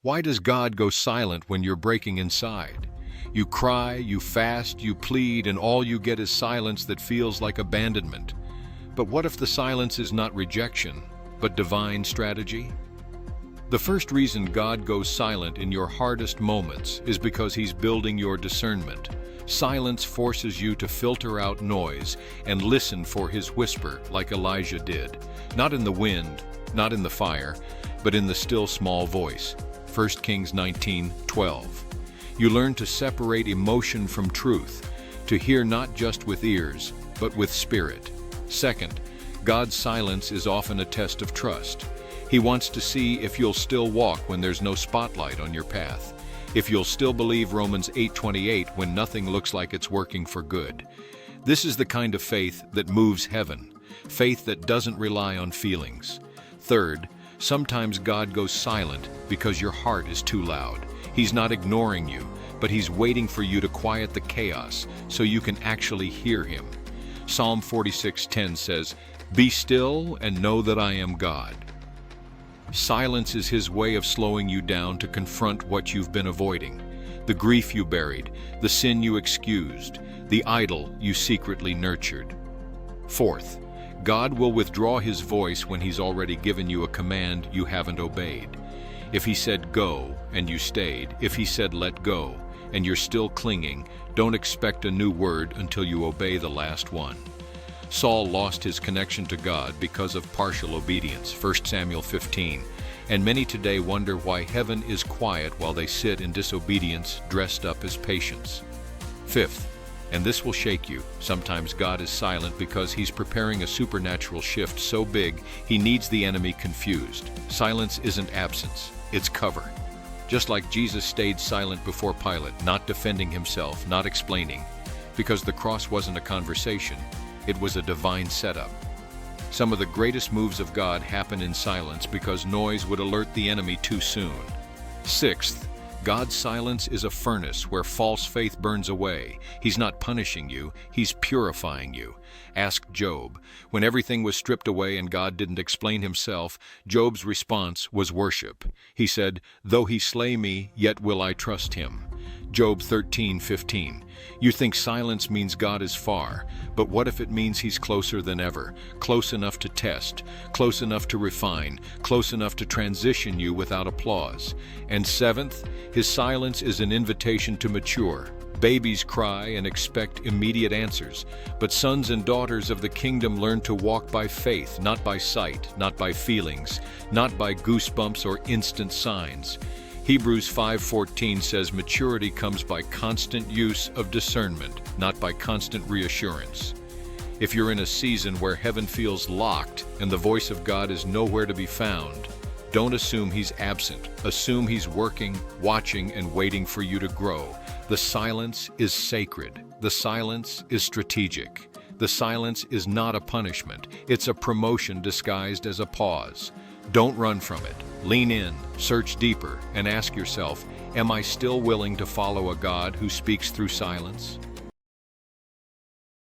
Why does God go silent when you're breaking inside? You cry, you fast, you plead, and all you get is silence that feels like abandonment. But what if the silence is not rejection, but divine strategy? The first reason God goes silent in your hardest moments is because He's building your discernment. Silence forces you to filter out noise and listen for His whisper like Elijah did. Not in the wind, not in the fire, but in the still small voice. 1 Kings 19:12. You learn to separate emotion from truth, to hear not just with ears, but with spirit. Second, God's silence is often a test of trust. He wants to see if you'll still walk when there's no spotlight on your path, if you'll still believe Romans 8:28 when nothing looks like it's working for good. This is the kind of faith that moves heaven, faith that doesn't rely on feelings. Third, sometimes God goes silent because your heart is too loud. He's not ignoring you, but He's waiting for you to quiet the chaos so you can actually hear Him. Psalm 46:10 says, "Be still and know that I am God." Silence is His way of slowing you down to confront what you've been avoiding, the grief you buried, the sin you excused, the idol you secretly nurtured. Fourth, God will withdraw His voice when He's already given you a command you haven't obeyed. If He said go and you stayed, if He said let go and you're still clinging, don't expect a new word until you obey the last one. Saul lost his connection to God because of partial obedience, 1 Samuel 15, and many today wonder why heaven is quiet while they sit in disobedience dressed up as patience. Fifth, and this will shake you, sometimes God is silent because He's preparing a supernatural shift so big He needs the enemy confused. Silence isn't absence, it's cover. Just like Jesus stayed silent before Pilate, not defending Himself, not explaining, because the cross wasn't a conversation, it was a divine setup. Some of the greatest moves of God happen in silence because noise would alert the enemy too soon. Sixth, God's silence is a furnace where false faith burns away. He's not punishing you, He's purifying you. Ask Job. When everything was stripped away and God didn't explain Himself, Job's response was worship. He said, "Though He slay me, yet will I trust Him." Job 13:15. You think silence means God is far, but what if it means He's closer than ever, close enough to test, close enough to refine, close enough to transition you without applause? And seventh, His silence is an invitation to mature. Babies cry and expect immediate answers, but sons and daughters of the kingdom learn to walk by faith, not by sight, not by feelings, not by goosebumps or instant signs. Hebrews 5:14 says maturity comes by constant use of discernment, not by constant reassurance. If you're in a season where heaven feels locked and the voice of God is nowhere to be found, don't assume He's absent. Assume He's working, watching, and waiting for you to grow. The silence is sacred. The silence is strategic. The silence is not a punishment. It's a promotion disguised as a pause. Don't run from it. Lean in, search deeper, and ask yourself, am I still willing to follow a God who speaks through silence?